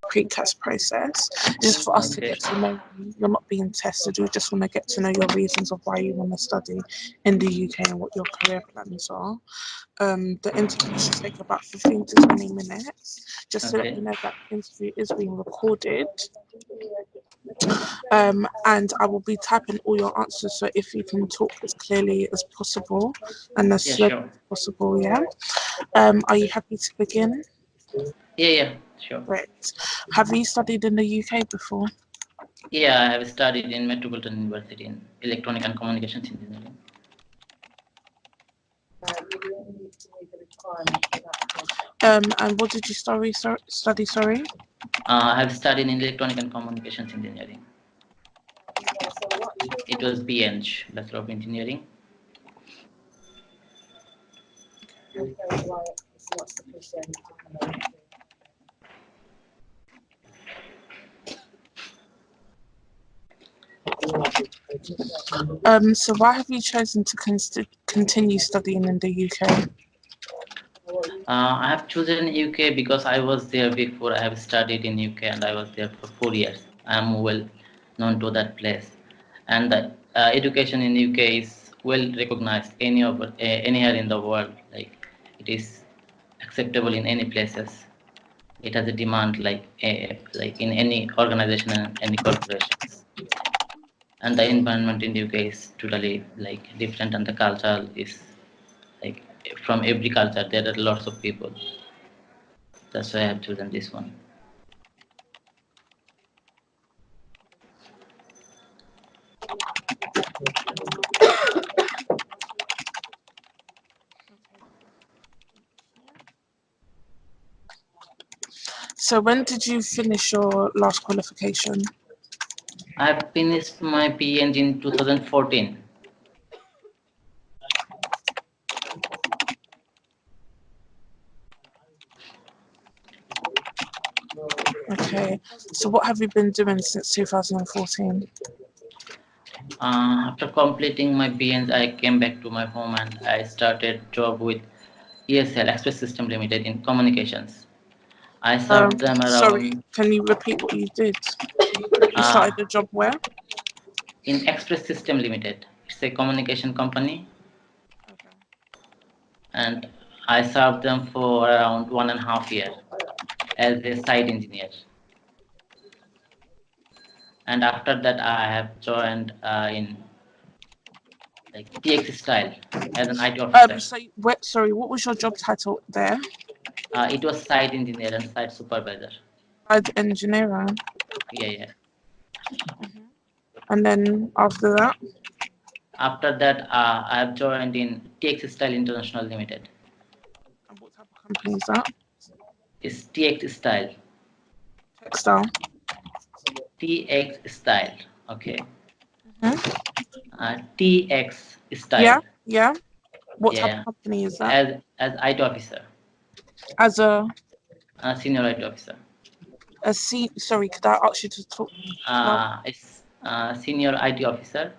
Pre-test process just for us to Okay. get to know you. You're not being tested. We just want to get to know your reasons of why you want to study in the UK and what your career plans are. The interview should take about 15 to 20 minutes. Just to let you Okay. know that the interview is being recorded. And I will be typing all your answers, so if you can talk as clearly as possible and as Yeah, slowly sure. as possible, yeah. Are you happy to begin? Yeah, yeah, sure. Great. Have you studied in the UK before? Yeah, I have studied in Metropolitan University in Electronic and Communications Engineering. And what did you study? Sorry. I have studied in Electronic and Communications Engineering. It was BEng, Bachelor of Engineering. So why have you chosen to continue studying in the UK? I have chosen UK because I was there before. I have studied in UK and I was there for 4 years. I am well known to that place, and the education in UK is well recognized anywhere in the world. Like it is acceptable in any places. It has a demand like in any organization and any corporations. And the environment in UK is totally like different, and the culture is like from every culture. There are lots of people. That's why I have chosen this one. So when did you finish your last qualification? I finished my PhD in 2014. Okay. So what have you been doing since 2014? After completing my PhD, I came back to my home and I started job with ESL Express System Limited in communications. I served them Sorry, around can you repeat what you did? You uh, started the job where? in Express System Limited. It's a communication company, Okay. and I served them for around 1.5 years as a site engineer. And after that, I have joined in like TX Style as an IT officer. Sorry, what was your job title there? It was site engineer and site supervisor. Site engineer. Yeah, yeah. And then after that? After that, I have joined in TX Style International Limited. And what type of company is that? It's TX Style. Textile. TX Style. Okay. Hmm? TX Yeah, Style. yeah. What type of Yeah. company is that? As IT officer, As senior IT officer. sorry, could I ask you to talk loud? It's senior IT officer.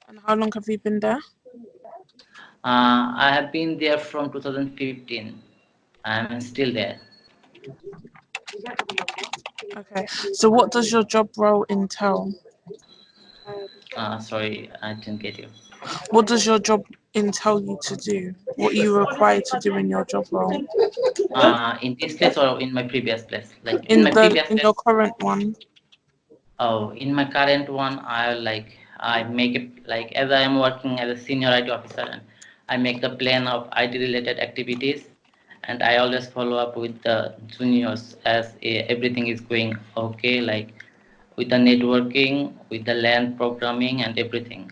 And how long have you been there? I have been there from 2015. I'm still there. Okay. So what does your job role entail? Sorry, I didn't get you. What does your job entail you to do? What are you required to do in your job role? In this place or in my previous place? Like in In my the previous in your place. current one? Oh, in my current one, I make it like as I am working as a senior IT officer, and I make the plan of IT related activities, and I always follow up with the juniors as everything is going okay, like with the networking, with the LAN programming, and everything.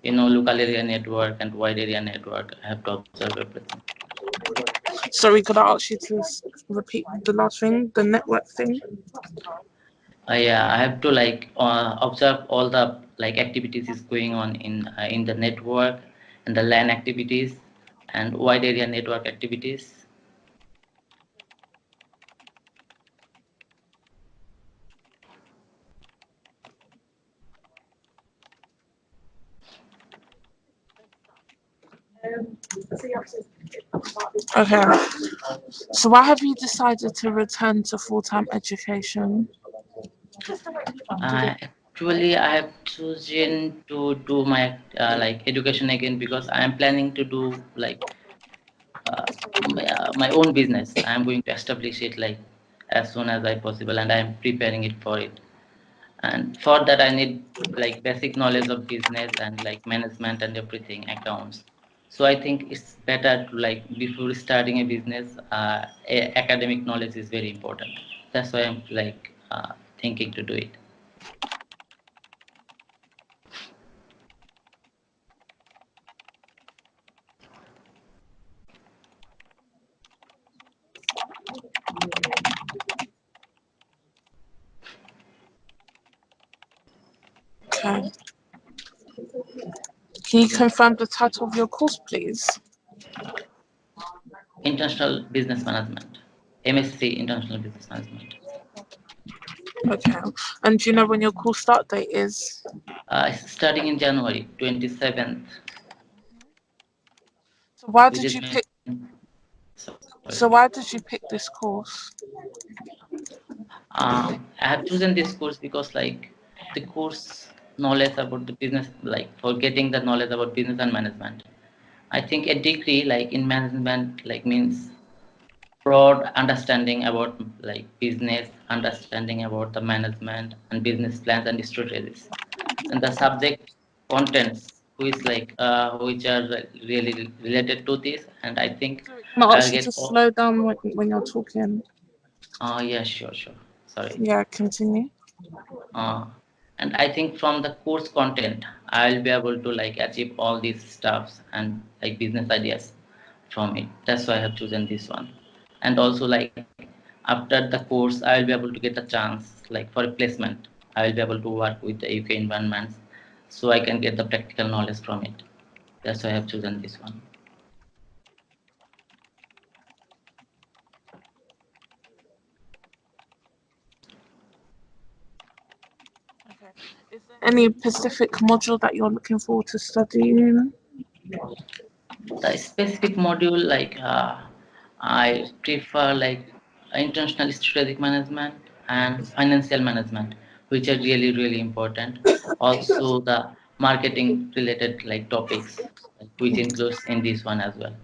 Local area network and wide area network. I have to observe everything. Sorry, could I ask you to repeat the last thing, the network thing? Yeah, I have to like observe all the like activities is going on in the network and the LAN activities and wide area network activities. Okay. So why have you decided to return to full-time education? Actually, I have chosen to do my like education again because I am planning to do like my own business. I am going to establish it like as soon as I possible, and I am preparing it for it. And for that, I need like basic knowledge of business and like management and everything, accounts. So I think it's better to like before starting a business, academic knowledge is very important. That's why I'm like thinking to do it. Okay. Can you confirm the title of your course, please? International Business Management, MSc International Business Management. Okay. And do you know when your course start date is? It's starting in January 27th, So why which did is you pick? sorry. So why did you pick this course? I have chosen this course because like the course knowledge about the business, like for getting the knowledge about business and management. I think a degree like in management like means broad understanding about like business, understanding about the management and business plans and strategies, and the subject contents which are really related to this, and I think So can I I'll ask you to get all. slow down when you're talking? Yeah, sure, sorry. Yeah, continue. uh, and I think from the course content I'll be able to like achieve all these stuffs and like business ideas from it. That's why I have chosen this one. And also like after the course I will be able to get a chance like for a placement. I will be able to work with the UK environments, so I can get the practical knowledge from it. That's why I have chosen this one. Okay. Is there any specific module that you're looking forward to studying? The specific module like I prefer like international strategic management and financial management, which are really important. Also the marketing related like topics, like, which includes in this one as well,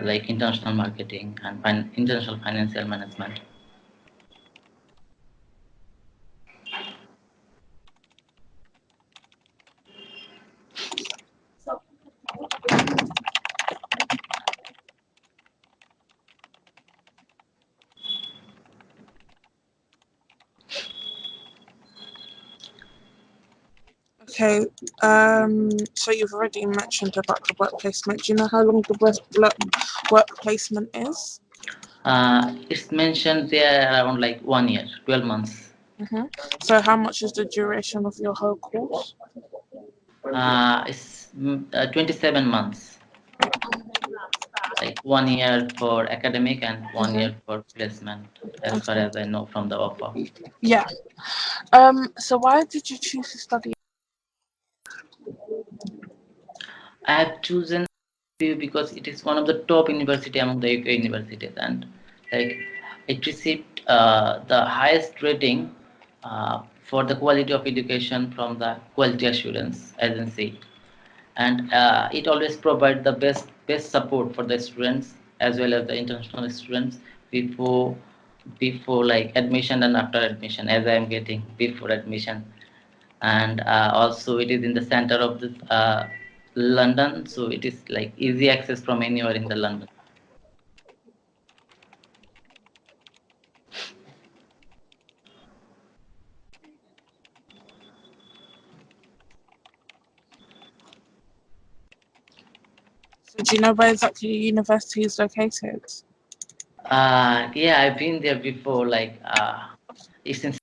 like international marketing and international financial management. Okay. So you've already mentioned about the work placement. Do you know how long the work placement is? It's mentioned there around like 1 year, 12 months. hmm So how much is the duration of your whole course? It's 27 months, like 1 year for academic and 1 year hmm for placement, as far Okay. as I know from the offer. Yeah. So why did you choose to study? I have chosen PU because it is one of the top university among the UK universities, and like it received the highest rating for the quality of education from the quality assurance agency, and it always provides the best support for the students as well as the international students before before like admission and after admission, as I am getting before admission. And also it is in the center of this London, so it is like easy access from anywhere in the London. So do you know where exactly your university is located? Yeah, I've been there before, like it's in,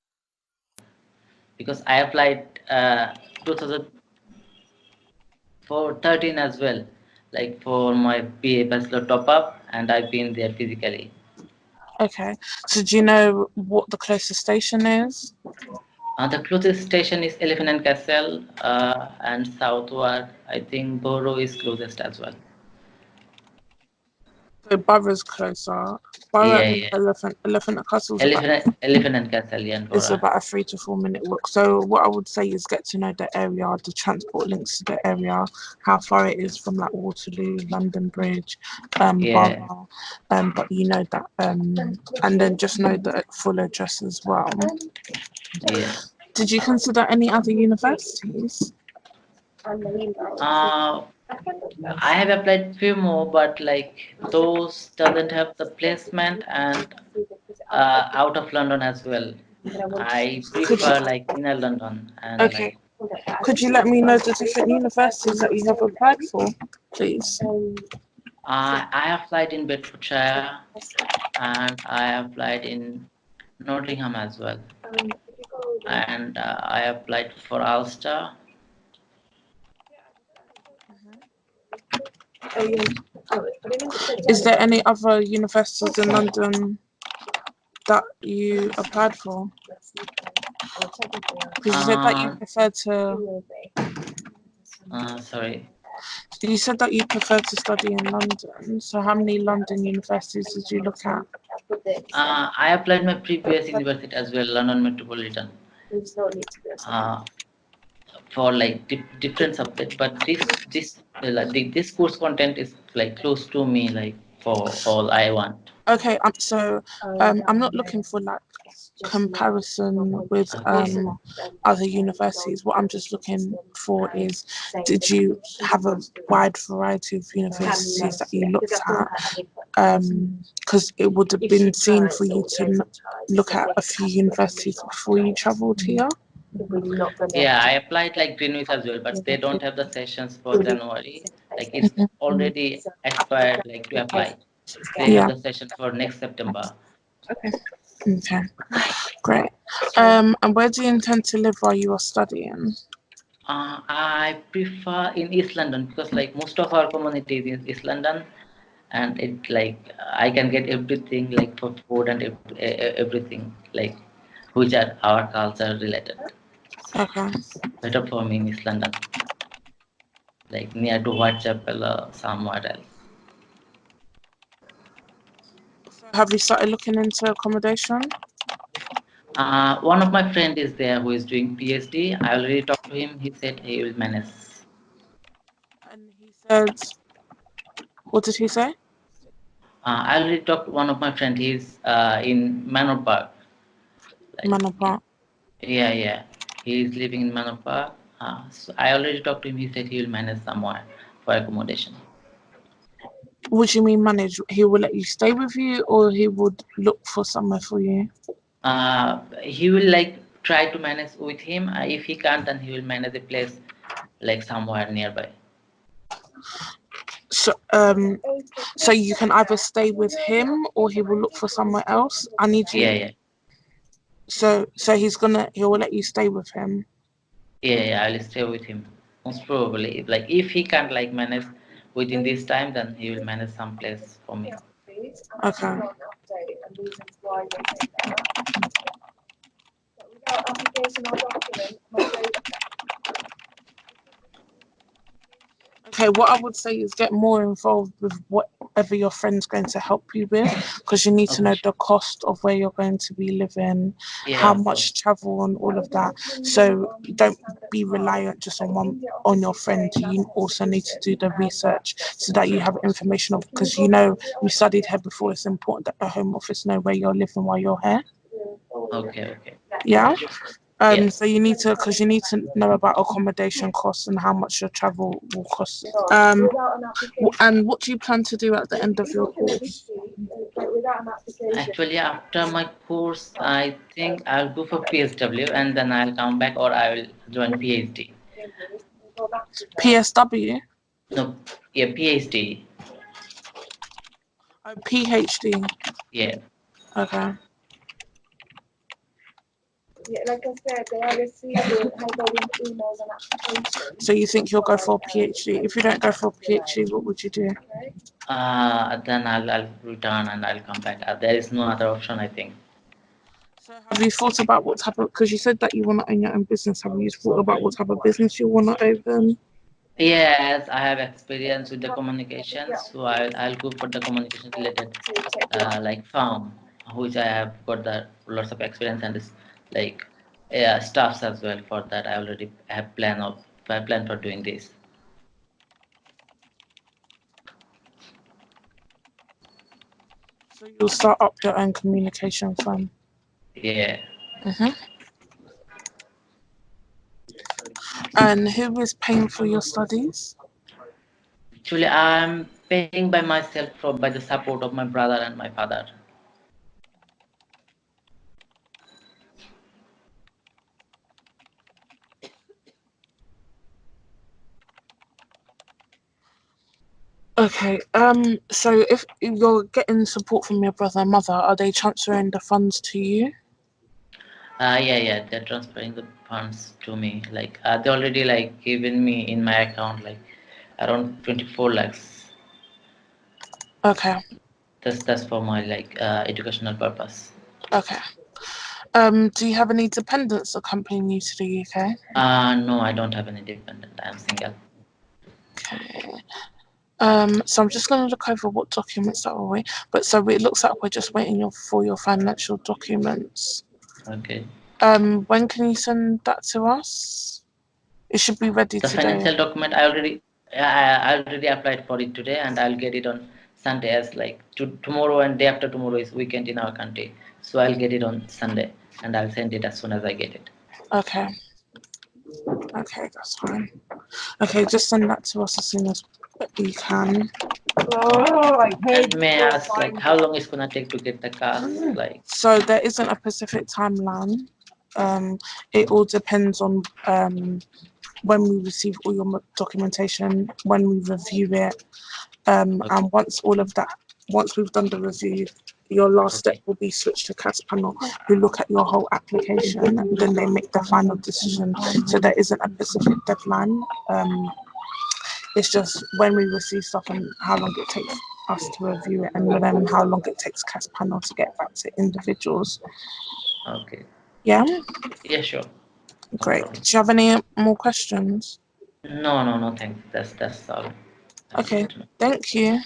because I applied 2013 as well, like for my BA bachelor top up, and I've been there physically. Okay. So do you know what the closest station is? The closest station is Elephant and Castle, and Southwark. I think Borough is closest as well. So Borough's closer. Borough Yeah, and yeah. Elephant and Castle's about Elephant and Castle, yeah, and it's Bora. about a 3 to 4 minute walk. So what I would say is get to know the area, the transport links to the area, how far it is from like Waterloo, London Bridge, Yeah, Borough, but you know that, and then just know the full address as well. yeah. Did you consider any other universities? Uh, I have applied few more, but like those doesn't have the placement and out of London as well. I Could you, prefer like inner London and okay. like Could you let me know the different universities that you have applied for, please? I applied in Bedfordshire and I applied in Nottingham as well, and I applied for Ulster. Is there any other universities in London that you applied for? Because you said that you Uh, prefer to. Sorry. You said that you prefer to study in London. So how many London universities did you look at? I applied my previous university as well, London Metropolitan, uh, for like different subject. But this course content is like close to me, like for all I want. Okay, I'm not looking for like comparison with Okay. other universities. What I'm just looking for is, did you have a wide variety of universities that you looked at? Because it would have been seen for you to look at a few universities before you travelled here. Yeah, I applied like Greenwich as well, but they don't have the sessions for January. Like it's already expired, like to apply. They have Yeah. the session for next September. Okay. Great. And where do you intend to live while you are studying? I prefer in East London because like most of our community is in East London, and it like I can get everything like for food and everything like which are our culture related. So Okay. better for me in East London, like near to Whitechapel or somewhere else. Have you started looking into accommodation? One of my friend is there who is doing PhD. I already talked to him. He said he will manage. And he said, what did he say? I already talked to one of my friend. He's in Manor Park. Like Man apart. yeah, yeah. He's living in Manor Park. So I already talked to him. He said he will manage somewhere for accommodation. What do you mean manage? He will let you stay with you, or he would look for somewhere for you? He will like try to manage with him. If he can't, then he will manage a place like somewhere nearby. So, so you can either stay with him, or he will look for somewhere else. I need Yeah, you. yeah, So he will let you stay with him. yeah, yeah. I'll stay with him. Most probably, like if he can't like manage within this time, then he will manage some place for me. Okay. Okay, what I would say is get more involved with whatever your friend's going to help you with, because you need to Okay, know sure. the cost of where you're going to be living, Yeah, how of course. much travel, and all of that. So don't be reliant just on your friend. You also need to do the research so that you have information of, because you know you studied here before. It's important that the Home Office know where you're living while you're here. Okay, okay. Yeah. Yeah. So you need to, because you need to know about accommodation costs and how much your travel will cost. And what do you plan to do at the end of your course? Actually, after my course, I think I'll go for PSW and then I'll come back or I will join PhD. PSW? No, yeah, PhD. Oh, PhD. Yeah. Okay. So you think you'll go for a PhD? If you don't go for a PhD, what would you do? Then I'll return and I'll come back. There is no other option, I think. So have you thought about what type of, because you said that you want to own your own business, have you thought about what type of business you want to open? Yes, I have experience with the communication, so I'll go for the communication related like firm, which I have got the lots of experience and is like yeah, staffs as well. For that, I already have plan for doing this. So you'll start up your own communication firm. Yeah, hmm And who is paying for your studies? actually, I'm paying by myself for by the support of my brother and my father. Okay. So if you're getting support from your brother and mother, are they transferring the funds to you? Yeah, they're transferring the funds to me. Like they already like given me in my account like around 24 lakhs. Okay. That's for my like educational purpose. Okay. Do you have any dependents accompanying you to the UK? No, I don't have any dependent. I'm single. Okay. So I'm just going to look over what documents that we're waiting. But so it looks like we're just waiting for your financial documents. Okay. When can you send that to us? It should be ready The today. financial document I already applied for it today, and I'll get it on Sunday as like tomorrow and day after tomorrow is weekend in our country. So I'll get it on Sunday and I'll send it as soon as I get it. Okay. Okay, that's fine. Okay, just send that to us as soon as you can. Oh, I hate And may I full ask like time how job. long it's gonna take to get the cars? Like So there isn't a specific timeline. It all depends on when we receive all your documentation, when we review it, okay, and once we've done the review, your last step okay, will be switched to CAS panel, who look at your whole application, and then they make the final decision. So there isn't a specific deadline. It's just when we receive stuff and how long it takes us to review it, and then how long it takes CAS panel to get back to individuals. okay. Yeah, Yeah, sure. No great. problem. Do you have any more questions? No, no, no, thanks. That's all I Okay, wanted to know. thank you.